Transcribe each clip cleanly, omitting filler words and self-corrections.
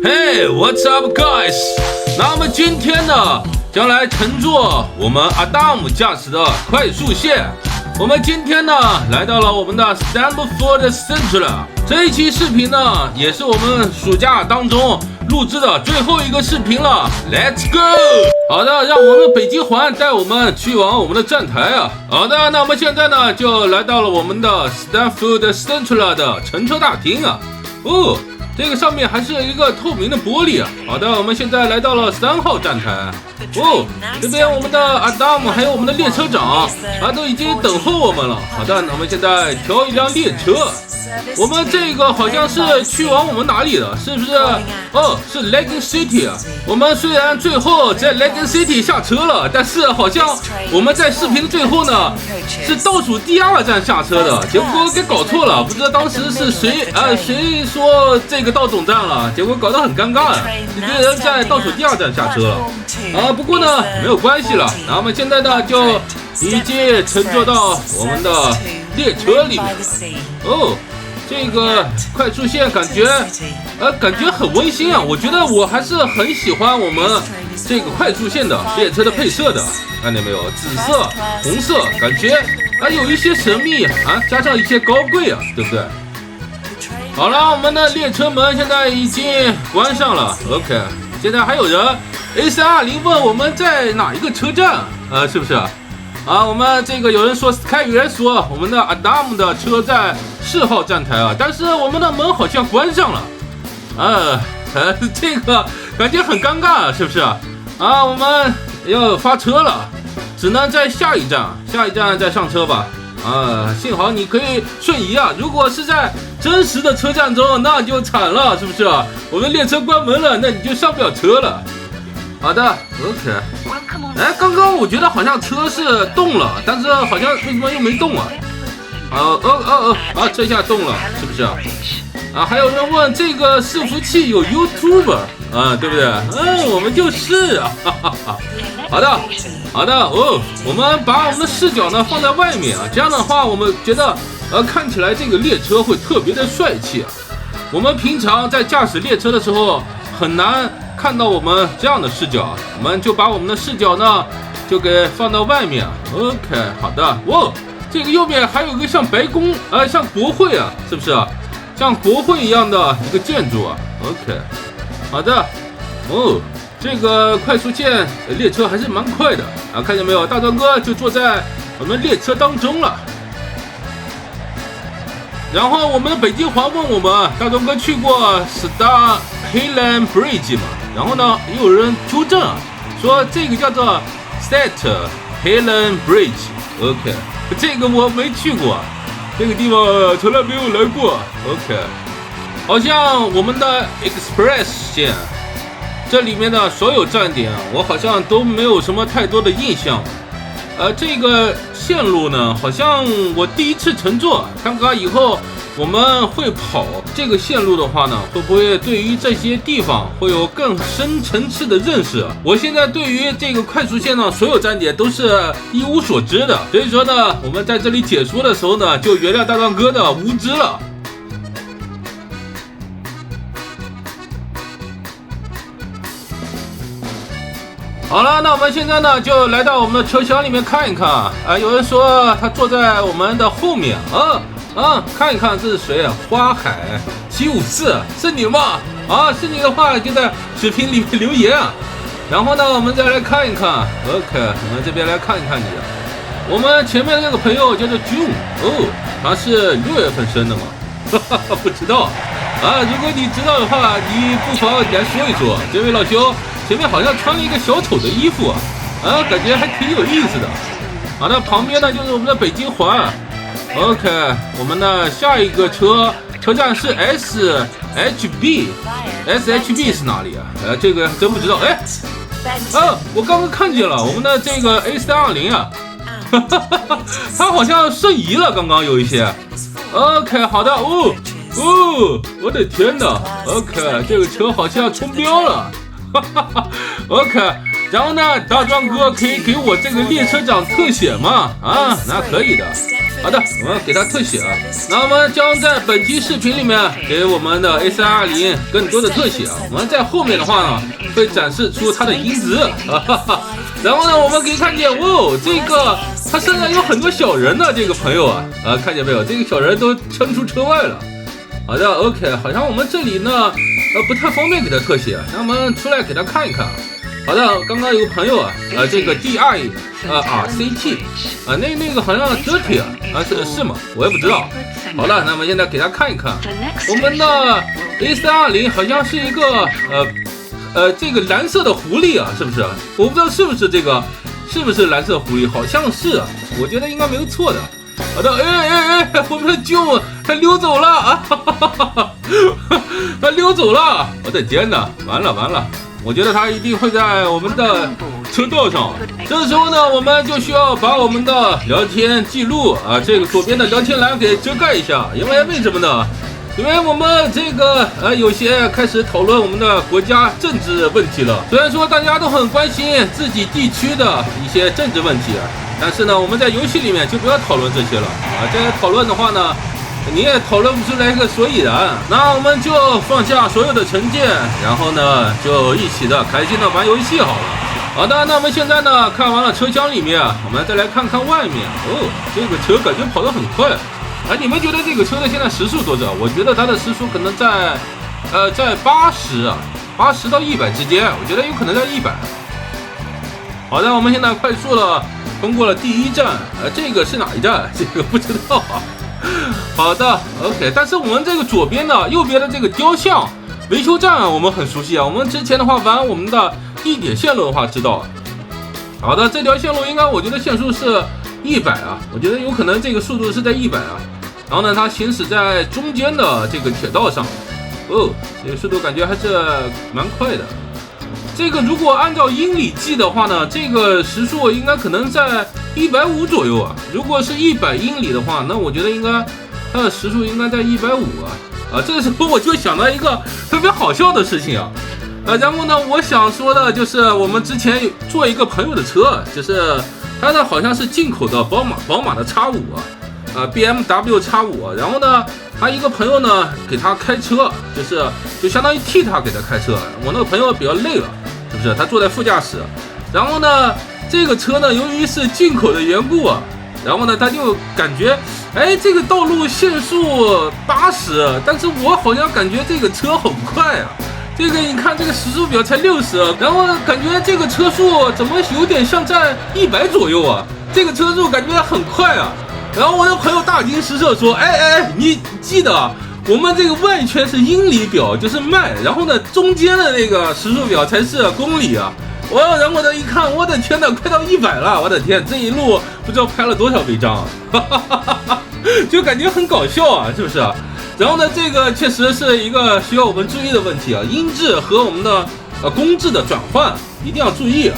Hey, what's up, guys？ 那么今天呢，将来乘坐我们阿达姆驾驶的快速线。我们今天呢，来到了我们的 Stamford Central。这一期视频呢，也是我们暑假当中录制的最后一个视频了。Let's go！ 好的，让我们北极环带我们去往我们的站台啊。好的，那我们现在呢，就来到了我们的 Stamford Central 的乘车大厅啊。哦。这个上面还是一个透明的玻璃啊。好的，我们现在来到了3号站台。哦，这边我们的阿达姆还有我们的列车长都已经等候我们了。好的，那我们现在调一辆列车。我们这个好像是去往我们哪里的？是不是？哦，是 Legging City 啊。我们虽然最后在 Legging City 下车了，但是好像我们在视频的最后呢，是倒数第2站下车的，结果给搞错了，不知道当时是谁说这个到总站了，结果搞得很尴尬，一堆人在倒数第2站下车了不过呢没有关系了，那我们现在呢就已经乘坐到我们的列车里面了。哦，这个快速线感觉很温馨啊，我觉得我还是很喜欢我们这个快速线的列车的配色的，看见没有？紫色、红色，感觉有一些神秘加上一些高贵啊，对不对？好了，我们的列车门现在已经关上了。OK， 现在还有人 A320 问我们在哪一个车站是不是？我们这个有人说开源说我们的阿达姆的车在4号站台啊，但是我们的门好像关上了。这个感觉很尴尬，是不是？我们要发车了，只能在下一站再上车吧。幸好你可以瞬移啊！如果是在真实的车站中，那就惨了，是不是？我们列车关门了，那你就上不了车了。好的 ，OK。刚刚我觉得好像车是动了，但是好像为什么又没动啊？这下动了，是不是？还有人问这个伺服器有 YouTuber 对不对？我们就是啊。好的我们把我们的视角呢放在外面这样的话我们觉得看起来这个列车会特别的帅气我们平常在驾驶列车的时候很难看到我们这样的视角，我们就把我们的视角呢就给放到外面。OK， 好的。这个右面还有一个像白宫像国会是不是？像国会一样的一个建筑OK， 好的。这个快速线列车还是蛮快的看见没有？大壮哥就坐在我们列车当中了。然后我们的北极环问我们，大壮哥去过 Star Highland Bridge 嘛？然后呢，也有人纠正说这个叫做 Star Highland Bridge。OK， 这个我没去过，这个地方从来没有来过。OK， 好像我们的 Express 线。这里面的所有站点我好像都没有什么太多的印象。这个线路呢，好像我第一次乘坐，看看以后我们会跑这个线路的话呢，会不会对于这些地方会有更深层次的认识？我现在对于这个快速线呢，所有站点都是一无所知的，所以说呢，我们在这里解说的时候呢，就原谅大壮哥的无知了。好了，那我们现在呢就来到我们的车厢里面看一看有人说他坐在我们的后面看一看这是谁花海754是你吗？是你的话就在视频里面留言然后呢我们再来看一看 OK， 我们这边来看一看你我们前面的这个朋友叫做 June 他是6月份生的吗？不知道如果你知道的话，你不妨来说一说。这位老兄前面好像穿了一个小丑的衣服感觉还挺有意思的。好的，旁边呢就是我们的北京环。OK， 我们的下一个车站是 SHB 是哪里这个真不知道。我刚刚看见了我们的这个 A320它好像瞬移了，刚刚有一些。OK， 好的。我的天哪 ！OK， 这个车好像冲标了。OK， 然后呢，大壮哥可以给我这个列车长特写吗？那可以的。好的，我们给它特写啊。那我们将在本期视频里面给我们的 A320更多的特写啊。我们在后面的话呢，会展示出它的音质。然后呢，我们可以看见，哦，这个它身上有很多小人呢，这个朋友啊，看见没有？这个小人都撑出车外了。好的 ，OK， 好像我们这里呢，不太方便给它特写，那我们出来给它看一看。好的，刚刚有个朋友啊，这个 DIRCT 那个好像 dirty 是吗？我也不知道。好了，那么现在给他看一看，我们的 A320好像是一个这个蓝色的狐狸啊，是不是？我不知道是不是这个，是不是蓝色狐狸？好像是啊，我觉得应该没有错的。好的，我们的救我，他溜走了啊！他溜走了，我的天哪，完了！我觉得他一定会在我们的车道上。这时候呢，我们就需要把我们的聊天记录啊，这个左边的聊天栏给遮盖一下。因为什么呢？因为我们这个有些开始讨论我们的国家政治问题了。虽然说大家都很关心自己地区的一些政治问题，但是呢，我们在游戏里面就不要讨论这些了啊。这些讨论的话呢，你也讨论不出来一个所以然。那我们就放下所有的成见，然后呢，就一起的开心的玩游戏好了。好的，那我们现在呢看完了车厢里面，我们再来看看外面。哦，这个车感觉跑得很快。你们觉得这个车的现在时速多少？我觉得它的时速可能在80到100之间，我觉得有可能在100。好的，我们现在快速的通过了第一站，这个是哪一站？这个不知道啊。好的 ，OK， 但是我们这个左边的、右边的这个雕像维修站我们很熟悉啊。我们之前的话玩我们的地铁线路的话知道。好的，这条线路应该我觉得限速是100啊，我觉得有可能这个速度是在100啊。然后呢，它行驶在中间的这个铁道上，哦，这个速度感觉还是蛮快的。这个如果按照英里计的话呢，这个时速应该可能在150左右啊。如果是100英里的话，那我觉得应该它的时速应该在150啊。这个时候我就想到一个特别好笑的事情啊。然后呢，我想说的就是我们之前坐一个朋友的车，就是他呢好像是进口的宝马的 X5 BMW X5，然后呢，他一个朋友呢给他开车，就相当于替他给他开车。我那个朋友比较累了，是不是？他坐在副驾驶，然后呢，这个车呢由于是进口的缘故啊，然后呢他就感觉，这个道路限速80，但是我好像感觉这个车很快啊。这个你看这个时速表才60，然后感觉这个车速怎么有点像在100左右啊？这个车速感觉很快啊。然后我的朋友大惊失色说：“你记得我们这个外圈是英里表，就是迈，然后呢中间的那个时速表才是公里啊。”然后呢一看，我的天哪，快到100了！我的天，这一路不知道拍了多少违章啊，就感觉很搞笑啊，是不是？然后呢，这个确实是一个需要我们注意的问题啊，音质和我们的公制的转换一定要注意啊。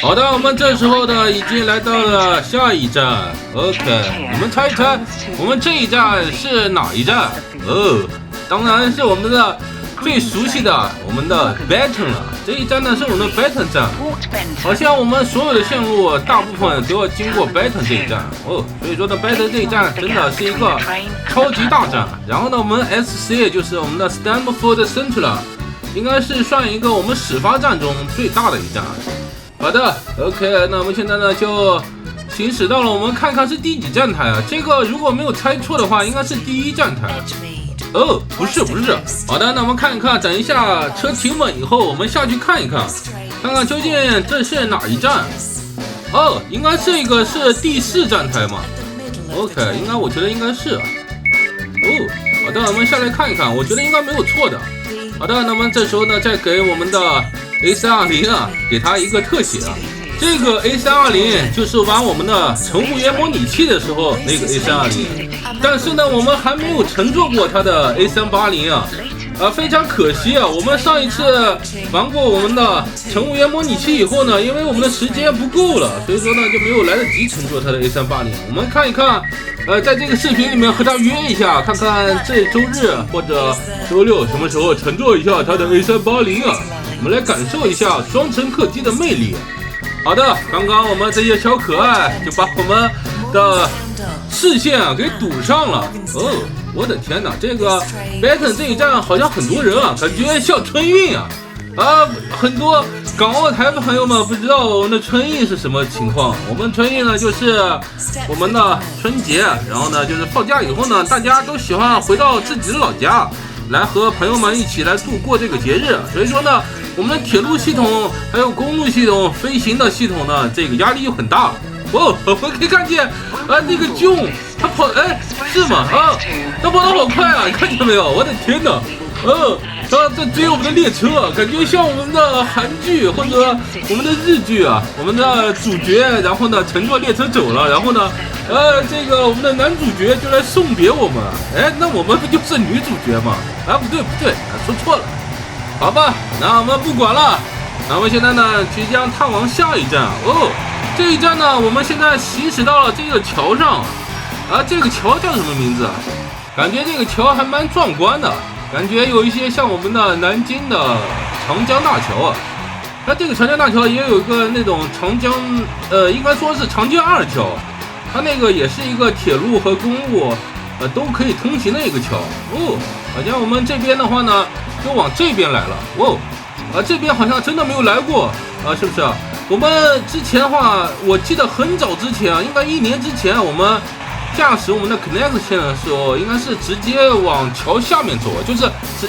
好的，我们这时候呢已经来到了下一站 ，OK， 你们猜一猜，我们这一站是哪一站？当然是我们的最熟悉的我们的 Baton 了。这一站呢是我们的 Baton 站，好像我们所有的线路大部分都要经过 Baton 这一站所以说呢 Baton 这一站真的是一个超级大站。然后呢，我们 SC 就是我们的 Stamford Central， 应该是算一个我们始发站中最大的一站。好的 ，OK， 那我们现在呢就行驶到了，我们看看是第几站台啊？这个如果没有猜错的话，应该是第1站台。不是。好的，那我们看一看，等一下车停稳以后，我们下去看一看，看看究竟这是哪一站。应该这个是第4站台嘛 ？OK， 我觉得应该是。好的，我们下来看一看，我觉得应该没有错的。好的，那么这时候呢，再给我们的 A320给它一个特写啊。这个 A320就是玩我们的乘务员模拟器的时候那个 A320，但是呢，我们还没有乘坐过它的 A380啊。非常可惜啊，我们上一次玩过我们的乘务员模拟器以后呢，因为我们的时间不够了，所以说呢就没有来得及乘坐它的 A380。我们看一看，在这个视频里面和他约一下，看看这周日或者周六什么时候乘坐一下它的 A380啊，我们来感受一下双乘客机的魅力。好的，刚刚我们这些小可爱就把我们的视线啊给堵上了。哦，我的天哪，这个 Baton 这一站好像很多人啊，感觉像春运啊。很多港澳台的朋友们不知道我们的春运是什么情况。我们春运呢，就是我们的春节，然后呢，就是放假以后呢，大家都喜欢回到自己的老家，来和朋友们一起来度过这个节日。所以说呢，我们的铁路系统还有公路系统、飞行的系统呢，这个压力又很大。哦，我们可以看见那个 June 他跑，是吗？他跑得好快啊！你看见没有？我的天哪！他在追我们的列车，感觉像我们的韩剧或者我们的日剧啊，我们的主角，然后呢乘坐列车走了，然后呢，这个我们的男主角就来送别我们，那我们不就是女主角吗？不对，说错了，好吧，那我们不管了，那我们现在呢即将踏往下一站这一站呢，我们现在行驶到了这个桥上，这个桥叫什么名字？感觉这个桥还蛮壮观的。感觉有一些像我们的南京的长江大桥啊，它这个长江大桥也有一个那种长江，应该说是长江二桥，它那个也是一个铁路和公路，都可以通行的一个桥好像我们这边的话呢，就往这边来了这边好像真的没有来过是不是？我们之前的话，我记得很早之前应该1年之前，我们驾驶我们的 Connect 线的时候，应该是直接往桥下面走，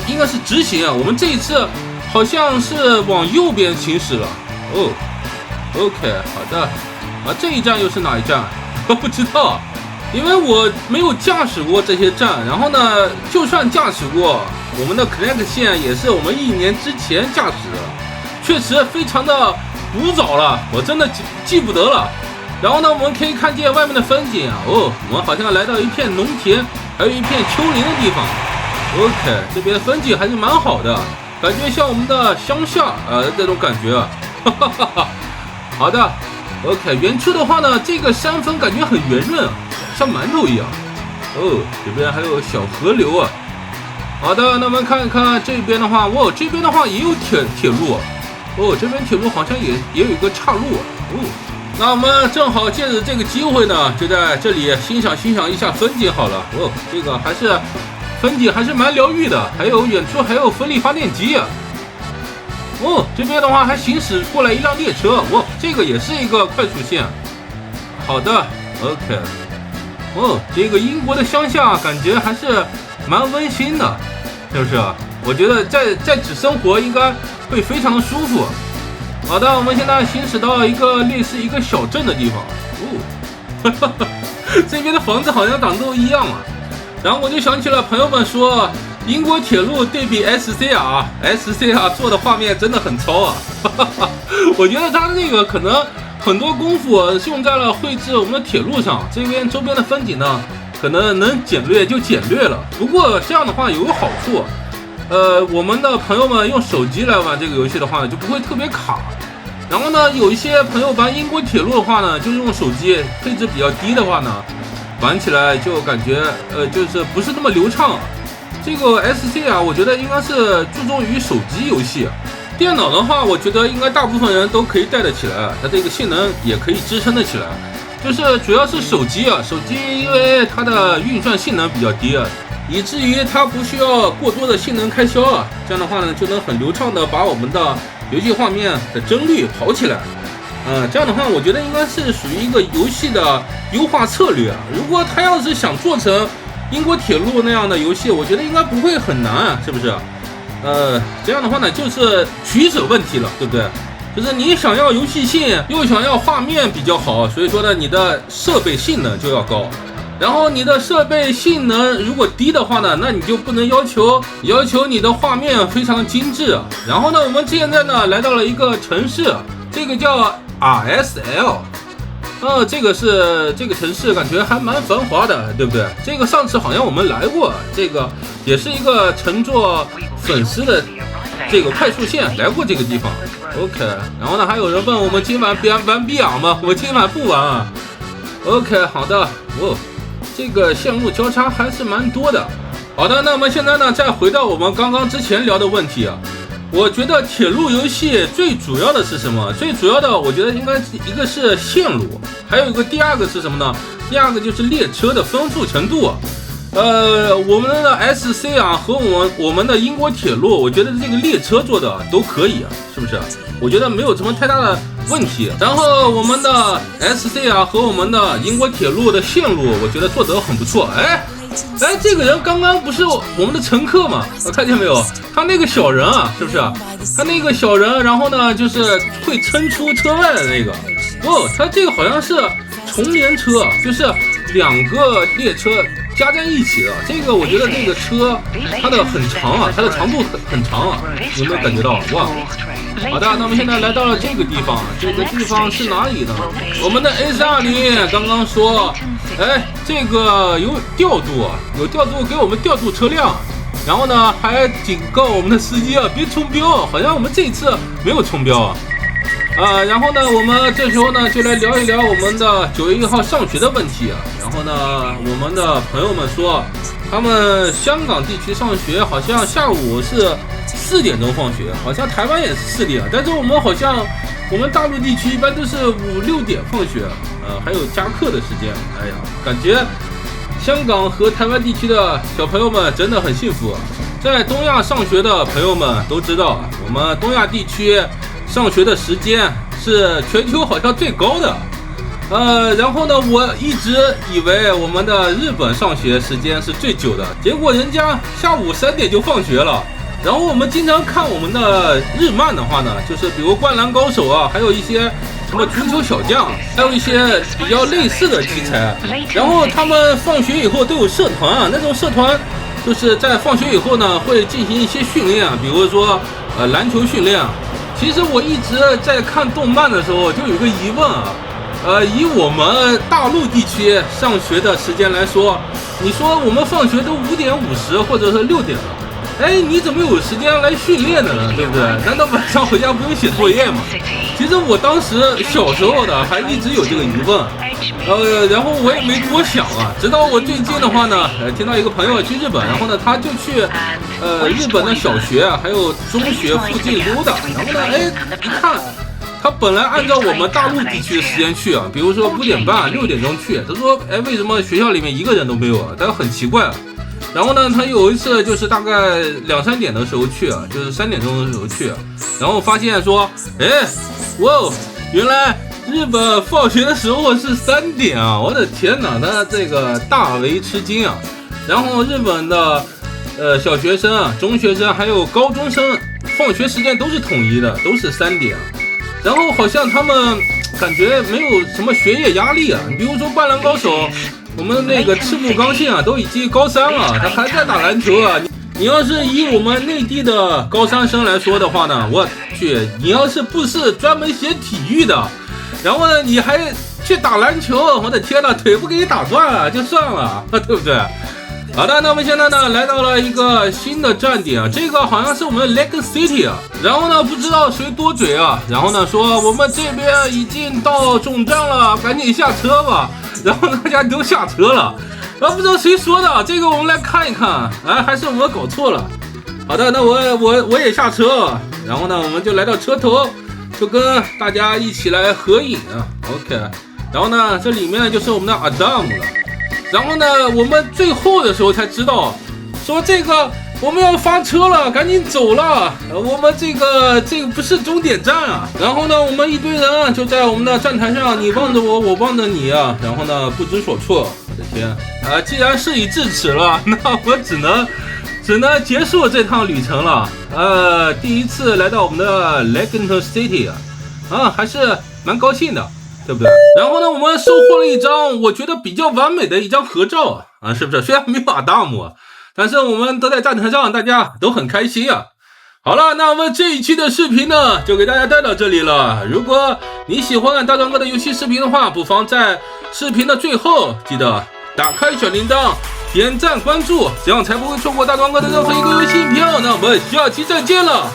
应该是直行我们这一次好像是往右边行驶了OK， 好的这一站又是哪一站？我不知道，因为我没有驾驶过这些站。然后呢，就算驾驶过，我们的 Connect 线也是我们1年之前驾驶的，确实非常的古早了，我真的记不得了。然后呢，我们可以看见外面的风景我们好像来到一片农田，还有一片丘陵的地方。OK， 这边的风景还是蛮好的，感觉像我们的乡下这种感觉好的 ，OK， 远处的话呢，这个山峰感觉很圆润像馒头一样。这边还有小河流好的，那我们看一看这边的话，这边的话也有铁路这边铁路好像也有一个岔路那我们正好借着这个机会呢，就在这里欣赏一下风景好了。这个风景还是蛮疗愈的，还有远处还有风力发电机这边的话还行驶过来一辆列车这个也是一个快速线。好的 OK， 这个英国的乡下感觉还是蛮温馨的，是不是？我觉得在此生活应该会非常的舒服。好的，我们现在行驶到一个类似一个小镇的地方这边的房子好像长得都一样然后我就想起了朋友们说，英国铁路对比 SCR 做的画面真的很糙我觉得它那个可能很多功夫用在了绘制我们的铁路上，这边周边的风景呢，可能能简略就简略了。不过这样的话有个好处，我们的朋友们用手机来玩这个游戏的话呢，就不会特别卡。然后呢，有一些朋友玩英国铁路的话呢，就是用手机配置比较低的话呢，玩起来就感觉就是不是那么流畅。这个 SC 我觉得应该是注重于手机游戏。电脑的话，我觉得应该大部分人都可以带得起来，它这个性能也可以支撑得起来。就是主要是手机手机因为它的运算性能比较低以至于它不需要过多的性能开销这样的话呢，就能很流畅的把我们的游戏画面的帧率跑起来。这样的话，我觉得应该是属于一个游戏的优化策略如果他要是想做成英国铁路那样的游戏，我觉得应该不会很难是不是？这样的话呢，就是取舍问题了，对不对？就是你想要游戏性，又想要画面比较好，所以说呢，你的设备性能就要高。然后你的设备性能如果低的话呢，那你就不能要求你的画面非常精致。然后呢，我们现在呢来到了一个城市，这个叫 RSL。这个城市感觉还蛮繁华的，对不对？这个上次好像我们来过，这个也是一个乘坐粉丝的这个快速线来过这个地方。OK， 然后呢，还有人问我们今晚玩比昂吗？我今晚不玩OK， 好的。这个线路交叉还是蛮多的。好的，那么现在呢，再回到我们刚刚之前聊的问题我觉得铁路游戏最主要的是什么？最主要的，我觉得应该一个是线路，还有一个第二个是什么呢？第二个就是列车的丰富程度。我们的 SC 啊和我们的英国铁路，我觉得这个列车做的都可以啊，是不是？我觉得没有什么太大的问题。然后我们的 SC 啊和我们的英国铁路的线路，我觉得做得很不错。哎，这个人刚刚不是我们的乘客吗？看见没有？他那个小人啊，是不是？他那个小人，然后呢，就是会撑出车外的那个。哦，他这个好像是重联车，就是2个列车加在一起的。这个我觉得这个车它的很长啊，它的长度很长啊，有没有感觉到？哇！好的，那我们现在来到了这个地方，这个地方是哪里呢？我们的 A420刚刚说，哎，这个有调度，给我们调度车辆，然后呢还警告我们的司机啊别冲标，好像我们这一次没有冲标啊。然后呢，我们这时候呢就来聊一聊我们的9月1号上学的问题啊。然后呢，我们的朋友们说，他们香港地区上学好像下午是4点钟放学，好像台湾也是4点，但是我们好像我们大陆地区一般都是5、6点放学，还有加课的时间。哎呀，感觉香港和台湾地区的小朋友们真的很幸福。在东亚上学的朋友们都知道，我们东亚地区上学的时间是全球好像最高的。然后呢，我一直以为我们的日本上学时间是最久的，结果人家下午3点就放学了。然后我们经常看我们的日漫的话呢，就是比如《灌篮高手》啊，还有一些什么足球小将，还有一些比较类似的题材。然后他们放学以后都有社团啊，那种社团就是在放学以后呢会进行一些训练啊，比如说篮球训练。其实我一直在看动漫的时候就有一个疑问啊，以我们大陆地区上学的时间来说，你说我们放学都5点50或者是6点了，哎，你怎么有时间来训练的呢？对不对？难道晚上回家不用写作业吗？其实我当时小时候的还一直有这个疑问，然后我也没多想啊，直到我最近的话呢，听到一个朋友去日本，然后呢他就去日本的小学还有中学附近溜达，然后呢，哎，一看他本来按照我们大陆地区的时间去啊，比如说5点半、6点钟去，他说，哎，为什么学校里面一个人都没有啊？他很奇怪啊。然后呢，他有一次就是大概2、3点的时候去啊，就是3点钟的时候去，然后发现说，哎，哇，原来日本放学的时候是3点啊！我的天哪，他这个大为吃惊啊！然后日本的小学生啊、中学生还有高中生放学时间都是统一的，都是3点。然后好像他们感觉没有什么学业压力啊，你比如说《灌篮高手》。我们那个赤木刚宪啊，都已经高3了，他还在打篮球啊！你要是以我们内地的高3生来说的话呢，我去，你要是不是专门学体育的，然后呢你还去打篮球，我的天哪，腿不给你打断了就算了，对不对？好的，那我们现在呢来到了一个新的站点啊，这个好像是我们的 Lake City 啊。然后呢，不知道谁多嘴啊，然后呢说我们这边已经到总站了，赶紧下车吧。然后大家都下车了，然后不知道谁说的，这个我们来看一看，哎，还是我搞错了。好的，那我也下车了，然后呢我们就来到车头，就跟大家一起来合影啊 ，OK。然后呢这里面就是我们的 Adam 了。然后呢，我们最后的时候才知道，说这个我们要发车了，赶紧走了。我们这个不是终点站啊。然后呢，我们一堆人啊就在我们的站台上，你望着我，我望着你啊。然后呢，不知所措。我的天啊！既然事已至此了，那我只能结束这趟旅程了。第一次来到我们的 Lake City 啊，还是蛮高兴的。对不对？然后呢，我们收获了一张我觉得比较完美的一张合照啊，是不是？虽然没有阿达姆，但是我们都在站台上，大家都很开心啊。好了，那我们这一期的视频呢，就给大家带到这里了。如果你喜欢大壮哥的游戏视频的话，不妨在视频的最后记得打开小铃铛，点赞关注，这样才不会错过大壮哥的任何一个游戏影片。那我们下期再见了。